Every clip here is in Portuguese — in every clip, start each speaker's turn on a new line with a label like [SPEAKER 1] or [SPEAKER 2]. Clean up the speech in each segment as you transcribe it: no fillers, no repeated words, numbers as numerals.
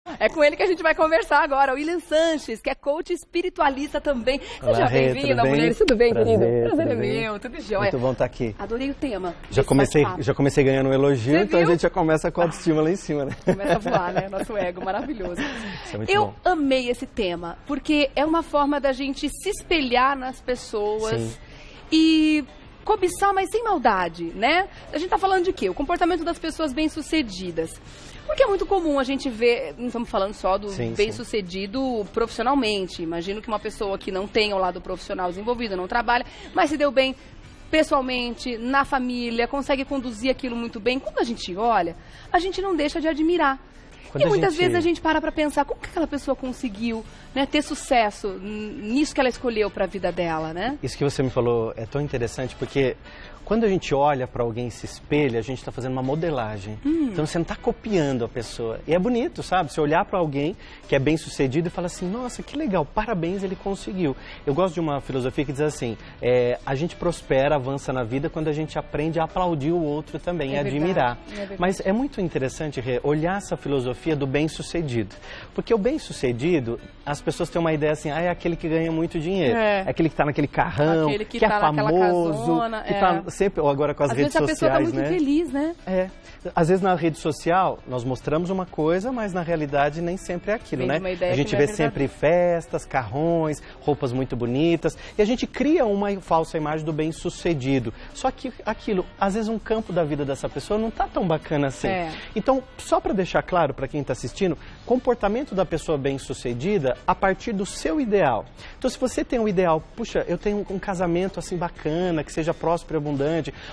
[SPEAKER 1] É com ele que a gente vai conversar agora, o William Sanches, que é coach espiritualista também. Seja bem-vindo, mulheres. Tudo bem, querido? Prazer é meu, tudo jóia.
[SPEAKER 2] Muito bom estar aqui.
[SPEAKER 1] Adorei o tema.
[SPEAKER 2] Já comecei ganhando um elogio, então a gente já começa com a autoestima lá em cima, né?
[SPEAKER 1] Começa a voar, né? Nosso ego maravilhoso.
[SPEAKER 2] Isso é muito
[SPEAKER 1] Eu
[SPEAKER 2] bom.
[SPEAKER 1] amei esse tema, porque é uma forma da gente se espelhar nas pessoas.
[SPEAKER 2] Sim.
[SPEAKER 1] E cobiçar, mas sem maldade, né? A gente tá falando de quê? O comportamento das pessoas bem-sucedidas. Porque é muito comum a gente ver, não estamos falando só do bem-sucedido profissionalmente. Imagino que uma pessoa que não tem o lado profissional desenvolvido, não trabalha, mas se deu bem pessoalmente, na família, consegue conduzir aquilo muito bem. Quando a gente olha, a gente não deixa de admirar. E muitas vezes a gente para pensar, como que aquela pessoa conseguiu, né, ter sucesso nisso que ela escolheu para a vida dela, né?
[SPEAKER 2] Isso que você me falou é tão interessante, porque quando a gente olha para alguém e se espelha, a gente está fazendo uma modelagem. Então você não está copiando a pessoa. E é bonito, sabe? Você olhar para alguém que é bem sucedido e falar assim, nossa, que legal, parabéns, ele conseguiu. Eu gosto de uma filosofia que diz assim, a gente prospera, avança na vida quando a gente aprende a aplaudir o outro também, e admirar. Mas é muito interessante, Rê, olhar essa filosofia do bem-sucedido. Porque o bem-sucedido, as pessoas têm uma ideia assim, é aquele que ganha muito dinheiro, é aquele que está naquele carrão,
[SPEAKER 1] aquele que
[SPEAKER 2] é
[SPEAKER 1] tá
[SPEAKER 2] famoso,
[SPEAKER 1] casona,
[SPEAKER 2] que está sempre, ou agora com as redes sociais,
[SPEAKER 1] né? Às vezes a pessoa está muito feliz, né?
[SPEAKER 2] Às vezes na rede social nós mostramos uma coisa, mas na realidade nem sempre é aquilo, né? A gente vê sempre festas, carrões, roupas muito bonitas, e a gente cria uma falsa imagem do bem-sucedido. Só que aquilo, às vezes um campo da vida dessa pessoa não está tão bacana assim. Então, só para deixar claro para quem está assistindo, comportamento da pessoa bem-sucedida a partir do seu ideal. Então, se você tem um ideal, puxa, eu tenho um casamento assim bacana, que seja próspero e abundante,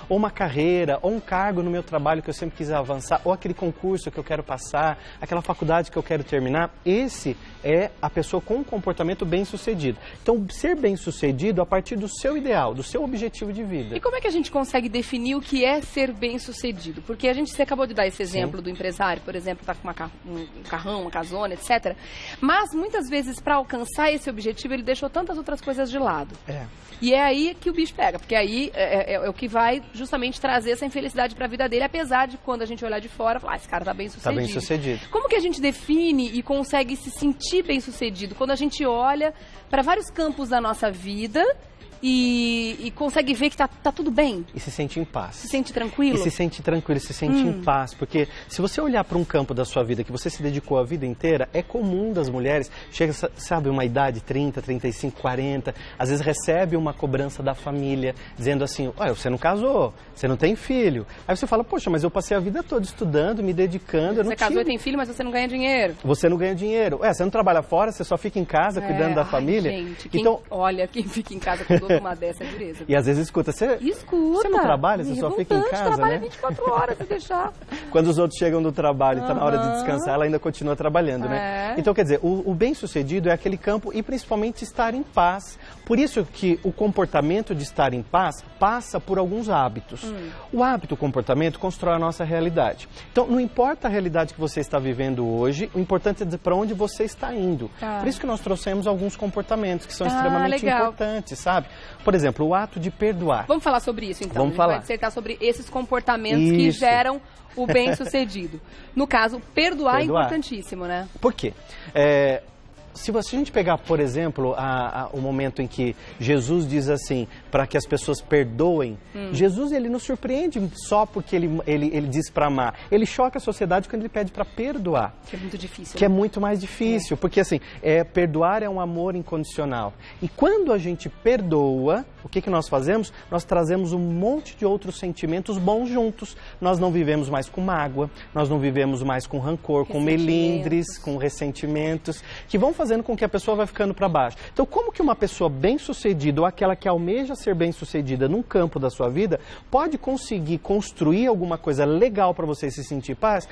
[SPEAKER 2] ou uma carreira, ou um cargo no meu trabalho que eu sempre quis avançar, ou aquele concurso que eu quero passar, aquela faculdade que eu quero terminar, esse é a pessoa com um comportamento bem-sucedido. Então, ser bem-sucedido a partir do seu ideal, do seu objetivo de vida.
[SPEAKER 1] E como é que a gente consegue definir o que é ser bem-sucedido? Porque você acabou de dar esse exemplo do empresário, por exemplo, tá com um carrão, uma casona, etc. Mas, muitas vezes, para alcançar esse objetivo, ele deixou tantas outras coisas de lado. E é aí que o bicho pega, porque aí é o que vai justamente trazer essa infelicidade para a vida dele, apesar de quando a gente olhar de fora, falar, esse cara tá bem sucedido.
[SPEAKER 2] Tá bem sucedido.
[SPEAKER 1] Como que a gente define e consegue se sentir bem sucedido? Quando a gente olha para vários campos da nossa vida e consegue ver que tá tudo bem.
[SPEAKER 2] E se sente em paz.
[SPEAKER 1] Se sente tranquilo?
[SPEAKER 2] E se sente tranquilo, se sente em paz. Porque se você olhar para um campo da sua vida que você se dedicou a vida inteira, é comum das mulheres, chega, sabe, uma idade, 30, 35, 40, às vezes recebe uma cobrança da família, dizendo assim, olha, você não casou, você não tem filho. Aí você fala, poxa, mas eu passei a vida toda estudando, me dedicando, eu não
[SPEAKER 1] Você casou e tem filho, mas você não ganha dinheiro.
[SPEAKER 2] Você não ganha dinheiro. Você não trabalha fora, você só fica em casa cuidando da família.
[SPEAKER 1] Gente, olha, quem fica em casa com uma dessa é dureza.
[SPEAKER 2] E às vezes escuta, você não trabalha, você só fica em casa,
[SPEAKER 1] trabalha
[SPEAKER 2] né?
[SPEAKER 1] 24 horas se deixar.
[SPEAKER 2] Quando os outros chegam do trabalho e está na hora de descansar, ela ainda continua trabalhando, né? Então, quer dizer, o bem-sucedido é aquele campo e principalmente estar em paz. Por isso que o comportamento de estar em paz passa por alguns hábitos. O hábito, o comportamento, constrói a nossa realidade. Então, não importa a realidade que você está vivendo hoje, o importante é para onde você está indo. Por isso que nós trouxemos alguns comportamentos que são extremamente importantes, sabe? Por exemplo, o ato de perdoar.
[SPEAKER 1] Vamos falar sobre isso, então.
[SPEAKER 2] Vamos falar.
[SPEAKER 1] Vai dissertar sobre esses comportamentos que geram o bem-sucedido. No caso, perdoar é importantíssimo, né?
[SPEAKER 2] Por quê? Se a gente pegar, por exemplo, o momento em que Jesus diz assim, para que as pessoas perdoem, Jesus ele não surpreende só porque ele diz para amar. Ele choca a sociedade quando ele pede para perdoar.
[SPEAKER 1] Que é muito difícil.
[SPEAKER 2] Que é muito mais difícil, porque assim, perdoar é um amor incondicional. E quando a gente perdoa, o que nós fazemos? Nós trazemos um monte de outros sentimentos bons juntos. Nós não vivemos mais com mágoa, nós não vivemos mais com rancor, com melindres, com ressentimentos, que vão fazendo com que a pessoa vai ficando para baixo. Então, como que uma pessoa bem-sucedida ou aquela que almeja ser bem-sucedida num campo da sua vida pode conseguir construir alguma coisa legal para você se sentir em paz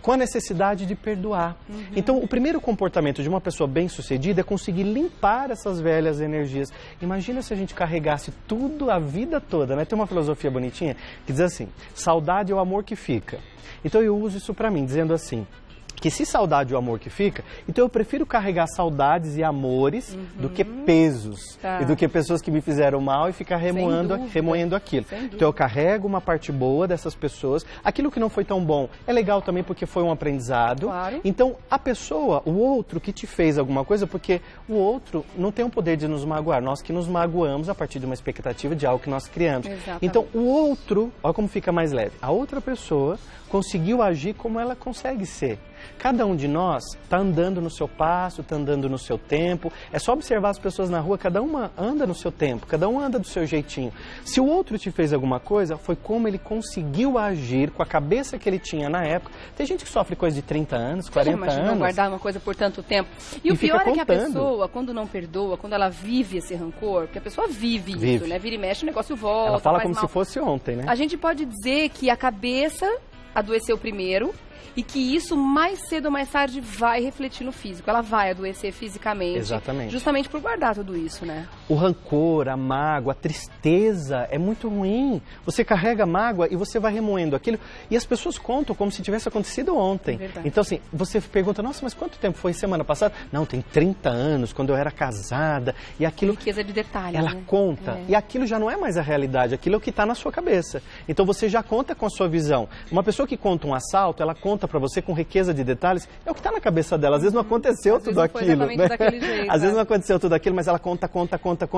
[SPEAKER 2] com a necessidade de perdoar? Então, o primeiro comportamento de uma pessoa bem-sucedida é conseguir limpar essas velhas energias. Imagina se a gente carregasse tudo a vida toda, né? Tem uma filosofia bonitinha que diz assim, saudade é o amor que fica. Então, eu uso isso para mim, dizendo assim, que se saudade é o amor que fica, então eu prefiro carregar saudades e amores do que pesos. E do que pessoas que me fizeram mal e ficar remoendo aquilo. Então eu carrego uma parte boa dessas pessoas. Aquilo que não foi tão bom é legal também porque foi um aprendizado.
[SPEAKER 1] Claro.
[SPEAKER 2] Então a pessoa, o outro que te fez alguma coisa, porque o outro não tem o poder de nos magoar. Nós que nos magoamos a partir de uma expectativa de algo que nós criamos.
[SPEAKER 1] Exatamente.
[SPEAKER 2] Então o outro, olha como fica mais leve. A outra pessoa conseguiu agir como ela consegue ser. Cada um de nós está andando no seu passo, está andando no seu tempo. É só observar as pessoas na rua, cada uma anda no seu tempo, cada um anda do seu jeitinho. Se o outro te fez alguma coisa, foi como ele conseguiu agir com a cabeça que ele tinha na época. Tem gente que sofre coisa de 30 anos, 40 anos.
[SPEAKER 1] Guardar uma coisa por tanto tempo. E o pior é que a pessoa, quando não perdoa, quando ela vive esse rancor, porque a pessoa vive isso, né? Vira e mexe, o negócio volta.
[SPEAKER 2] Ela fala como se fosse ontem, né?
[SPEAKER 1] A gente pode dizer que a cabeça adoeceu primeiro e que isso mais cedo ou mais tarde vai refletir no físico. Ela vai adoecer fisicamente.
[SPEAKER 2] Exatamente.
[SPEAKER 1] Justamente por guardar tudo isso, né?
[SPEAKER 2] O rancor, a mágoa, a tristeza é muito ruim. Você carrega a mágoa e você vai remoendo aquilo. E as pessoas contam como se tivesse acontecido ontem.
[SPEAKER 1] Verdade.
[SPEAKER 2] Então, assim, você pergunta, nossa, mas quanto tempo foi semana passada? Não, tem 30 anos, quando eu era casada. E aquilo...
[SPEAKER 1] riqueza de detalhes,
[SPEAKER 2] ela conta. E aquilo já não é mais a realidade, aquilo é o que está na sua cabeça. Então, você já conta com a sua visão. Uma pessoa que conta um assalto, ela conta para você com riqueza de detalhes, é o que está na cabeça dela. Às vezes não aconteceu tudo aquilo, né?
[SPEAKER 1] Daquele jeito,
[SPEAKER 2] às vezes não aconteceu tudo aquilo, mas ela conta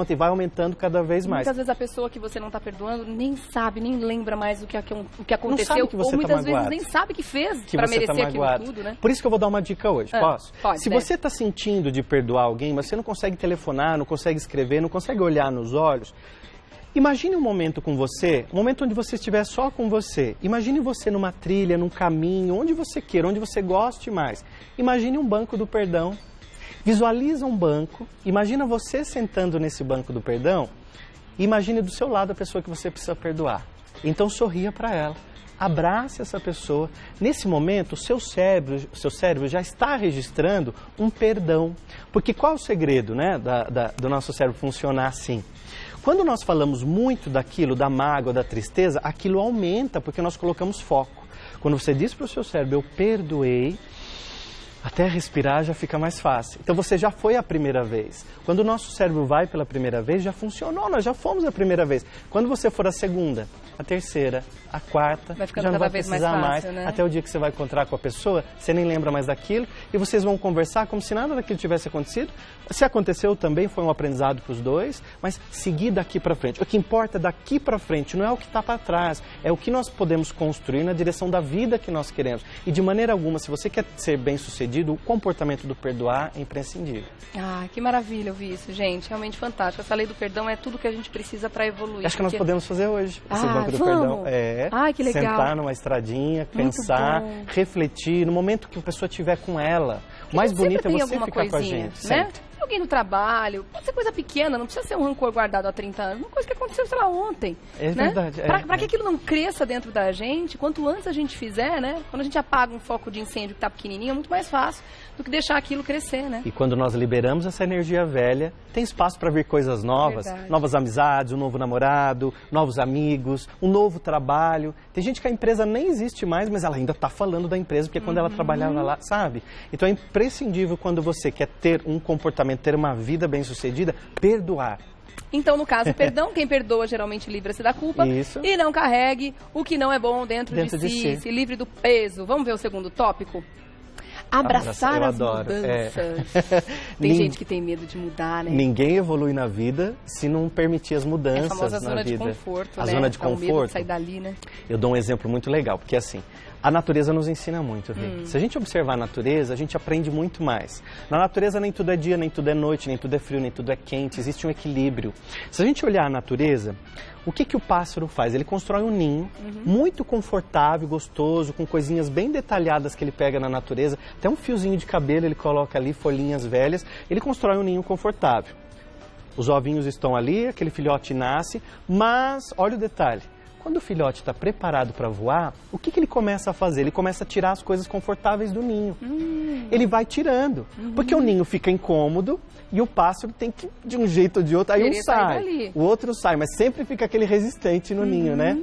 [SPEAKER 2] e vai aumentando cada vez mais.
[SPEAKER 1] Muitas vezes a pessoa que você não está perdoando nem sabe, nem lembra mais o que aconteceu,
[SPEAKER 2] não sabe que você
[SPEAKER 1] ou muitas
[SPEAKER 2] tá
[SPEAKER 1] vezes nem sabe que fez para merecer aquilo tudo, né?
[SPEAKER 2] Por isso que eu vou dar uma dica hoje, posso?
[SPEAKER 1] Pode,
[SPEAKER 2] Se você está sentindo de perdoar alguém, mas você não consegue telefonar, não consegue escrever, não consegue olhar nos olhos, imagine um momento com você, um momento onde você estiver só com você. Imagine você numa trilha, num caminho, onde você queira, onde você goste mais. Imagine um banco do perdão. Visualiza um banco, imagina você sentando nesse banco do perdão e imagine do seu lado a pessoa que você precisa perdoar. Então sorria para ela, abrace essa pessoa. Nesse momento, o seu cérebro já está registrando um perdão. Porque qual é o segredo, né, do nosso cérebro funcionar assim? Quando nós falamos muito daquilo, da mágoa, da tristeza, aquilo aumenta porque nós colocamos foco. Quando você diz para o seu cérebro, eu perdoei, até respirar já fica mais fácil. Então você já foi a primeira vez. Quando o nosso cérebro vai pela primeira vez, já funcionou, nós já fomos a primeira vez. Quando você for a segunda, a terceira, a quarta,
[SPEAKER 1] vai ficando
[SPEAKER 2] já não
[SPEAKER 1] cada
[SPEAKER 2] vai
[SPEAKER 1] vez
[SPEAKER 2] precisar
[SPEAKER 1] mais fácil, né?
[SPEAKER 2] Até o dia que você vai encontrar com a pessoa, você nem lembra mais daquilo, e vocês vão conversar como se nada daquilo tivesse acontecido. Se aconteceu também, foi um aprendizado para os dois, mas seguir daqui para frente. O que importa daqui para frente não é o que está para trás, é o que nós podemos construir na direção da vida que nós queremos. E de maneira alguma, se você quer ser bem-sucedido, o comportamento do perdoar é imprescindível.
[SPEAKER 1] Ah, que maravilha ouvir isso, gente. Realmente fantástico. Essa lei do perdão é tudo que a gente precisa para evoluir.
[SPEAKER 2] Acho que nós podemos fazer hoje esse banco do perdão.
[SPEAKER 1] Ai, que legal.
[SPEAKER 2] Sentar numa estradinha, pensar, refletir. No momento que a pessoa estiver com ela, o mais bonito é você ficar com a gente.
[SPEAKER 1] Né? Alguém no trabalho, pode ser coisa pequena, não precisa ser um rancor guardado há 30 anos, uma coisa que aconteceu, sei lá, ontem.
[SPEAKER 2] É verdade.
[SPEAKER 1] Para que aquilo não cresça dentro da gente, quanto antes a gente fizer, né? Quando a gente apaga um foco de incêndio que está pequenininho, é muito mais fácil do que deixar aquilo crescer, né?
[SPEAKER 2] E quando nós liberamos essa energia velha, tem espaço para vir coisas novas, novas amizades, um novo namorado, novos amigos, um novo trabalho. Tem gente que a empresa nem existe mais, mas ela ainda está falando da empresa, porque quando ela trabalhava lá, sabe? Então é imprescindível quando você quer ter um comportamento, ter uma vida bem-sucedida, perdoar.
[SPEAKER 1] Então, no caso, perdão, quem perdoa geralmente livra-se da culpa.
[SPEAKER 2] Isso.
[SPEAKER 1] E não carregue o que não é bom dentro de si, se livre do peso. Vamos ver o segundo tópico? Abraçar as mudanças. Tem gente que tem medo de mudar, né?
[SPEAKER 2] Ninguém evolui na vida se não permitir as mudanças na vida. A famosa
[SPEAKER 1] zona de conforto,
[SPEAKER 2] a zona de conforto.
[SPEAKER 1] Medo de sair dali, né?
[SPEAKER 2] Eu dou um exemplo muito legal, porque assim, a natureza nos ensina muito, viu? Se a gente observar a natureza, a gente aprende muito mais. Na natureza nem tudo é dia, nem tudo é noite, nem tudo é frio, nem tudo é quente, existe um equilíbrio. Se a gente olhar a natureza, o que o pássaro faz? Ele constrói um ninho muito confortável, gostoso, com coisinhas bem detalhadas que ele pega na natureza, até um fiozinho de cabelo ele coloca ali, folhinhas velhas, ele constrói um ninho confortável. Os ovinhos estão ali, aquele filhote nasce, mas olha o detalhe. Quando o filhote está preparado para voar, o que ele começa a fazer? Ele começa a tirar as coisas confortáveis do ninho. Ele vai tirando, porque o ninho fica incômodo e o pássaro tem que, de um jeito ou de outro, aí um sai, o outro sai, mas sempre fica aquele resistente no ninho, né?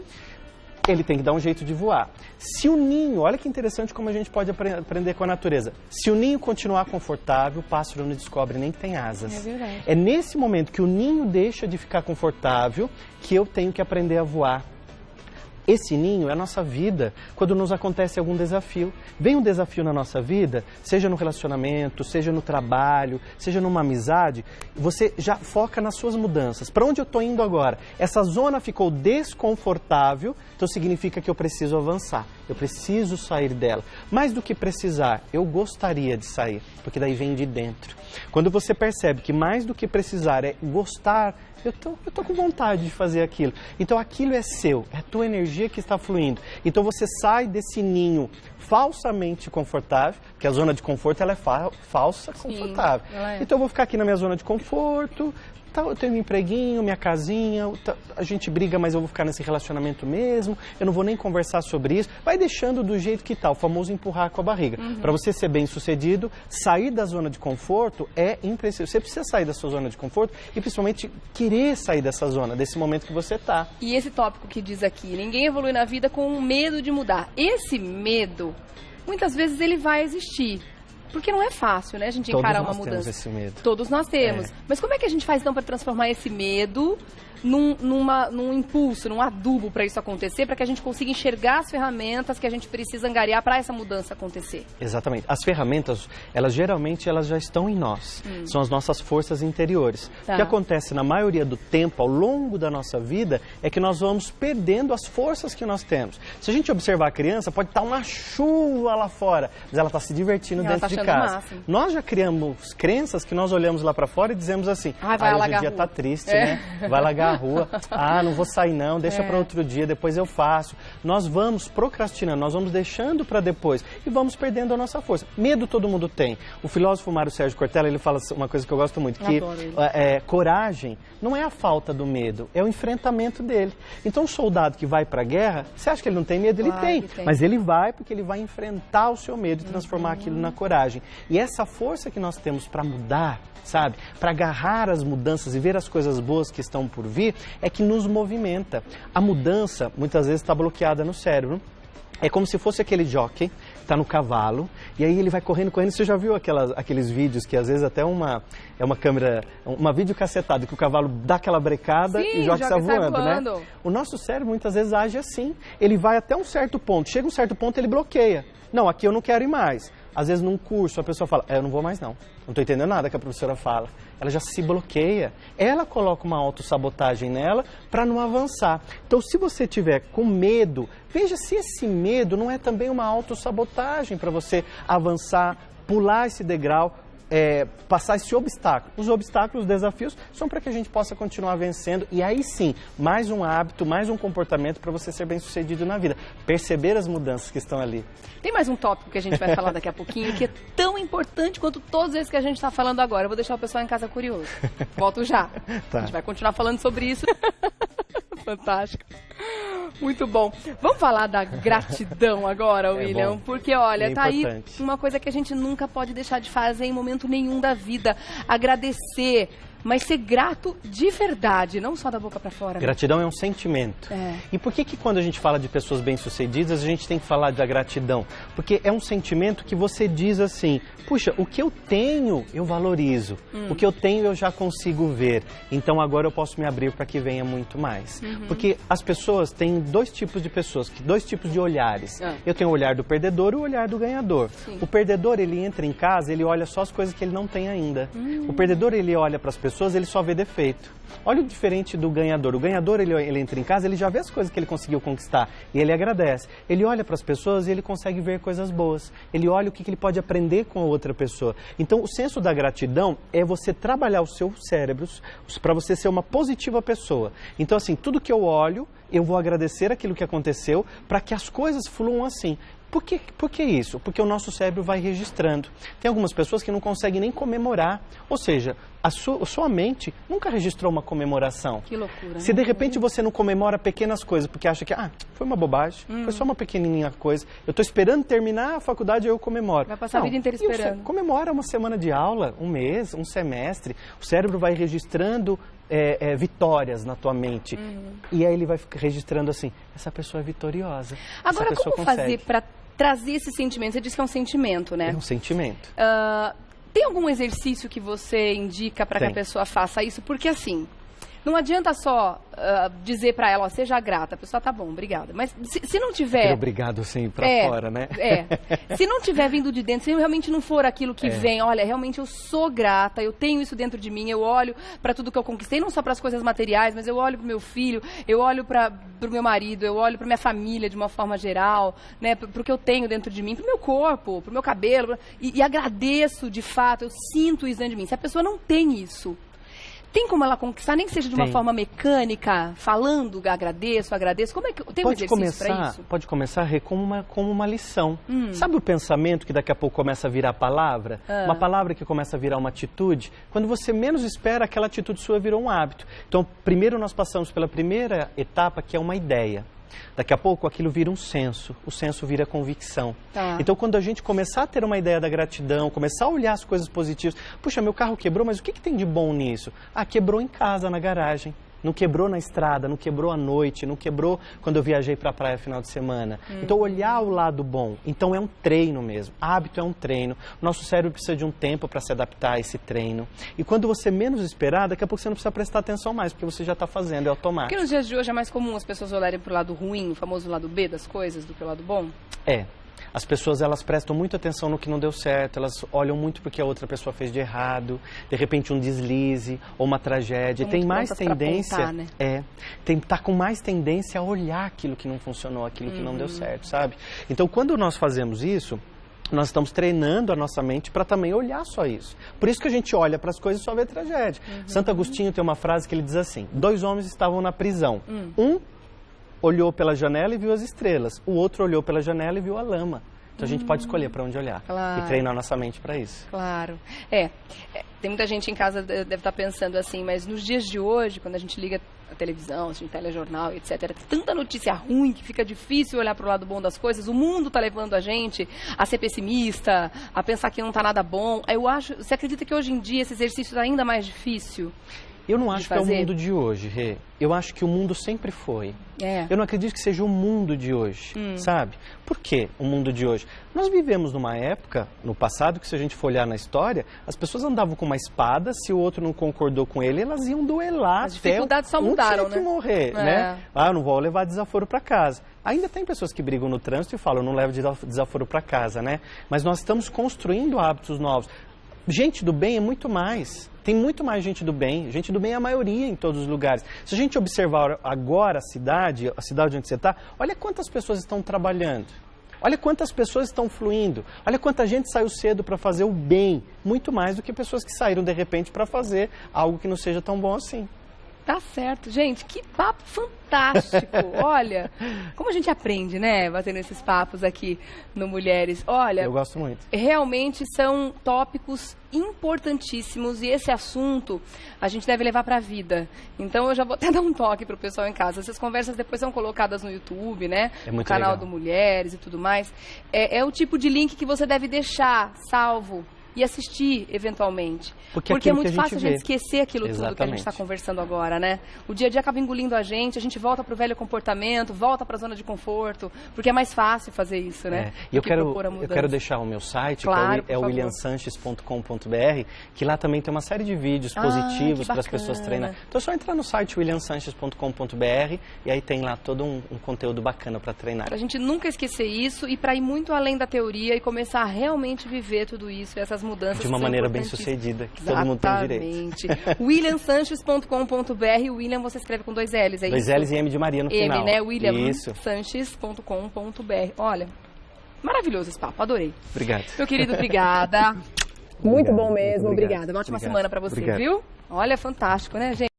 [SPEAKER 2] ele tem que dar um jeito de voar. Se o ninho, olha que interessante como a gente pode aprender com a natureza. Se o ninho continuar confortável, o pássaro não descobre nem que tem asas.
[SPEAKER 1] É verdade.
[SPEAKER 2] É nesse momento que o ninho deixa de ficar confortável que eu tenho que aprender a voar. Esse ninho é a nossa vida, quando nos acontece algum desafio. Vem um desafio na nossa vida, seja no relacionamento, seja no trabalho, seja numa amizade, você já foca nas suas mudanças. Para onde eu estou indo agora? Essa zona ficou desconfortável, então significa que eu preciso avançar, eu preciso sair dela. Mais do que precisar, eu gostaria de sair, porque daí vem de dentro. Quando você percebe que mais do que precisar é gostar, eu tô com vontade de fazer aquilo. Então aquilo é seu, é a tua energia que está fluindo. Então você sai desse ninho falsamente confortável, porque a zona de conforto ela é falsa, confortável.
[SPEAKER 1] Sim, é.
[SPEAKER 2] Então eu vou ficar aqui na minha zona de conforto, eu tenho meu empreguinho, minha casinha, a gente briga, mas eu vou ficar nesse relacionamento mesmo, eu não vou nem conversar sobre isso. Vai deixando do jeito que tá, o famoso empurrar com a barriga. Para você ser bem sucedido, sair da zona de conforto é imprescindível. Você precisa sair da sua zona de conforto e principalmente querer sair dessa zona, desse momento que você tá.
[SPEAKER 1] E esse tópico que diz aqui, ninguém evolui na vida com medo de mudar. Esse medo, muitas vezes ele vai existir. Porque não é fácil, né, a gente encarar uma mudança.
[SPEAKER 2] Todos nós temos esse medo.
[SPEAKER 1] Todos nós temos. Mas como é que a gente faz, então, para transformar esse medo num impulso, num adubo para isso acontecer, para que a gente consiga enxergar as ferramentas que a gente precisa angariar para essa mudança acontecer?
[SPEAKER 2] Exatamente. As ferramentas, geralmente já estão em nós. São as nossas forças interiores.
[SPEAKER 1] Tá.
[SPEAKER 2] O que acontece na maioria do tempo, ao longo da nossa vida, é que nós vamos perdendo as forças que nós temos. Se a gente observar a criança, pode estar uma chuva lá fora, mas ela está se divertindo dentro de casa. Nós já criamos crenças que nós olhamos lá para fora e dizemos assim, hoje o dia está triste, né? Vai alagar a rua, não vou sair não, deixa para outro dia, depois eu faço. Nós vamos procrastinando, nós vamos deixando para depois e vamos perdendo a nossa força. Medo todo mundo tem. O filósofo Mário Sérgio Cortella, ele fala uma coisa que eu gosto muito, que coragem não é a falta do medo, é o enfrentamento dele. Então um soldado que vai para a guerra, você acha que ele não tem medo? Ele tem, mas ele vai porque ele vai enfrentar o seu medo e transformar aquilo na coragem. E essa força que nós temos para mudar, sabe? Para agarrar as mudanças e ver as coisas boas que estão por vir, é que nos movimenta. A mudança, muitas vezes, está bloqueada no cérebro. É como se fosse aquele jockey que está no cavalo, e aí ele vai correndo. Você já viu aqueles vídeos que às vezes até é uma câmera, uma videocassetada, que o cavalo dá aquela brecada e o jockey está voando, né? O nosso cérebro muitas vezes age assim. Ele vai até um certo ponto, chega um certo ponto ele bloqueia. Não, aqui eu não quero ir mais. Às vezes num curso a pessoa fala, eu não vou mais não estou entendendo nada que a professora fala. Ela já se bloqueia, ela coloca uma autossabotagem nela para não avançar. Então se você tiver com medo, veja se esse medo não é também uma autossabotagem para você avançar, pular esse degrau, passar esse obstáculo. Os obstáculos, os desafios são para que a gente possa continuar vencendo e aí sim, mais um hábito, mais um comportamento para você ser bem sucedido na vida. Perceber as mudanças que estão ali.
[SPEAKER 1] Tem mais um tópico que a gente vai falar daqui a pouquinho que é tão importante quanto todos esses que a gente está falando agora. Eu vou deixar o pessoal em casa curioso. Volto já.
[SPEAKER 2] Tá.
[SPEAKER 1] A gente vai continuar falando sobre isso. Fantástico. Muito bom. Vamos falar da gratidão agora, William, porque olha, tá aí uma coisa que a gente nunca pode deixar de fazer em momento nenhum da vida. Agradecer, mas ser grato de verdade, não só da boca para fora.
[SPEAKER 2] Gratidão é um sentimento. E por que quando a gente fala de pessoas bem-sucedidas, a gente tem que falar da gratidão? Porque é um sentimento que você diz assim, puxa, o que eu tenho, eu valorizo. O que eu tenho, eu já consigo ver. Então agora eu posso me abrir para que venha muito mais. Porque as pessoas têm dois tipos de pessoas, dois tipos de olhares. Eu tenho o olhar do perdedor e o olhar do ganhador.
[SPEAKER 1] Sim.
[SPEAKER 2] O perdedor, ele entra em casa, ele olha só as coisas que ele não tem ainda. O perdedor, ele olha para as pessoas, ele só vê defeito. Olha o diferente do ganhador. O ganhador, ele entra em casa, ele já vê as coisas que ele conseguiu conquistar e ele agradece. Ele olha para as pessoas e ele consegue ver coisas boas. Ele olha o que ele pode aprender com a outra pessoa. Então, o senso da gratidão é você trabalhar o seu cérebro para você ser uma positiva pessoa. Então, assim, tudo que eu olho, eu vou agradecer aquilo que aconteceu para que as coisas fluam assim. Por que isso? Porque o nosso cérebro vai registrando. Tem algumas pessoas que não conseguem nem comemorar. Ou seja, a sua mente nunca registrou uma comemoração.
[SPEAKER 1] Que loucura.
[SPEAKER 2] Se de repente você não comemora pequenas coisas, porque acha que foi uma bobagem, foi só uma pequenininha coisa. Eu estou esperando terminar a faculdade e eu comemoro.
[SPEAKER 1] Vai passar a vida inteira esperando.
[SPEAKER 2] Comemora uma semana de aula, um mês, um semestre. O cérebro vai registrando vitórias na tua mente. E aí ele vai registrando assim, essa pessoa é vitoriosa.
[SPEAKER 1] Agora,
[SPEAKER 2] essa pessoa
[SPEAKER 1] como fazer para trazer esse sentimento? Você disse que é um sentimento, né?
[SPEAKER 2] É um sentimento.
[SPEAKER 1] Tem algum exercício que você indica para que a pessoa faça isso? Porque assim, não adianta só dizer para ela, ó, seja grata. A pessoa, tá bom, obrigada. Mas se não tiver...
[SPEAKER 2] Obrigado, sim, para fora, né?
[SPEAKER 1] Se não tiver vindo de dentro, se realmente não for aquilo que vem, olha, realmente eu sou grata, eu tenho isso dentro de mim, eu olho para tudo que eu conquistei, não só para as coisas materiais, mas eu olho para o meu filho, eu olho para o meu marido, eu olho para minha família de uma forma geral, né, para o que eu tenho dentro de mim, para o meu corpo, para o meu cabelo, e agradeço de fato, eu sinto isso dentro de mim. Se a pessoa não tem isso, tem como ela conquistar, nem que seja de uma forma mecânica, falando, agradeço. Como é que tem um exercício para isso?
[SPEAKER 2] Pode começar, Rê, como uma lição. Sabe o pensamento que daqui a pouco começa a virar palavra? Uma palavra que começa a virar uma atitude? Quando você menos espera, aquela atitude sua virou um hábito. Então, primeiro nós passamos pela primeira etapa, que é uma ideia. Daqui a pouco aquilo vira um senso, o senso vira convicção. Então quando a gente começar a ter uma ideia da gratidão, começar a olhar as coisas positivas, puxa, meu carro quebrou, mas o que tem de bom nisso? Ah, quebrou em casa, na garagem. Não quebrou na estrada, não quebrou à noite, não quebrou quando eu viajei para a praia final de semana. Então, olhar o lado bom. Então, é um treino mesmo. Hábito é um treino. O nosso cérebro precisa de um tempo para se adaptar a esse treino. E quando você menos esperar, daqui a pouco você não precisa prestar atenção mais, porque você já está fazendo, é automático.
[SPEAKER 1] Porque nos dias de hoje é mais comum as pessoas olharem para o lado ruim, o famoso lado B das coisas, do que o lado bom?
[SPEAKER 2] As pessoas, elas prestam muita atenção no que não deu certo, elas olham muito porque a outra pessoa fez de errado, de repente um deslize ou uma tragédia. Tem mais tendência, apontar, né? Tá com mais tendência a olhar aquilo que não funcionou, aquilo que não deu certo, sabe? Então, quando nós fazemos isso, nós estamos treinando a nossa mente para também olhar só isso. Por isso que a gente olha para as coisas e só vê tragédia. Santo Agostinho tem uma frase que ele diz assim, 2 homens estavam na prisão, um olhou pela janela e viu as estrelas. O outro olhou pela janela e viu a lama. Então a gente pode escolher para onde olhar e treinar a nossa mente para isso.
[SPEAKER 1] Claro. Tem muita gente em casa deve estar pensando assim, mas nos dias de hoje, quando a gente liga a televisão, assim, telejornal, etc., tem tanta notícia ruim que fica difícil olhar para o lado bom das coisas. O mundo está levando a gente a ser pessimista, a pensar que não está nada bom. Você acredita que hoje em dia esse exercício é ainda mais difícil?
[SPEAKER 2] Eu não acho que é o mundo de hoje, Rê. Eu acho que o mundo sempre foi. Eu não acredito que seja o mundo de hoje, sabe? Por que o mundo de hoje? Nós vivemos numa época, no passado, que se a gente for olhar na história, as pessoas andavam com uma espada, se o outro não concordou com ele, elas iam duelar.
[SPEAKER 1] As dificuldades só mudaram,
[SPEAKER 2] né? Que morrer, né? Ah, não vou levar desaforo para casa. Ainda tem pessoas que brigam no trânsito e falam, não levo desaforo para casa, né? Mas nós estamos construindo hábitos novos. Gente do bem é muito mais. Tem muito mais gente do bem. Gente do bem é a maioria em todos os lugares. Se a gente observar agora a cidade onde você está, olha quantas pessoas estão trabalhando. Olha quantas pessoas estão fluindo. Olha quanta gente saiu cedo para fazer o bem. Muito mais do que pessoas que saíram de repente para fazer algo que não seja tão bom assim.
[SPEAKER 1] Tá certo. Gente, que papo fantástico. Olha, como a gente aprende, né, batendo esses papos aqui no Mulheres. Olha,
[SPEAKER 2] eu gosto muito.
[SPEAKER 1] Realmente são tópicos importantíssimos e esse assunto a gente deve levar para a vida. Então eu já vou até dar um toque pro pessoal em casa. Essas conversas depois são colocadas no YouTube, né?
[SPEAKER 2] No
[SPEAKER 1] canal
[SPEAKER 2] legal.
[SPEAKER 1] Do Mulheres e tudo mais. É o tipo de link que você deve deixar salvo e assistir, eventualmente. Porque é muito fácil a gente esquecer aquilo tudo que a gente está conversando agora, né? O dia a dia acaba engolindo a gente volta para o velho comportamento, volta para a zona de conforto, porque é mais fácil fazer isso, né?
[SPEAKER 2] Eu quero deixar o meu site,
[SPEAKER 1] claro,
[SPEAKER 2] que é williamsanches.com.br, que lá também tem uma série de vídeos positivos para as pessoas treinarem. Então é só entrar no site williamsanches.com.br e aí tem lá todo um conteúdo bacana para treinar.
[SPEAKER 1] Para a gente nunca esquecer isso e para ir muito além da teoria e começar a realmente viver tudo isso, essas mudanças
[SPEAKER 2] de uma maneira bem sucedida, que todo mundo tem direito.
[SPEAKER 1] williamsanches.com.br. William você escreve com 2 L's, é
[SPEAKER 2] 2 L's e M de Maria no final.
[SPEAKER 1] Né? williamsanches.com.br. Olha, maravilhoso esse papo, adorei.
[SPEAKER 2] Obrigado.
[SPEAKER 1] Meu querido, obrigada. Muito bom mesmo, obrigada. Uma ótima semana para você, viu? Olha, fantástico, né, gente?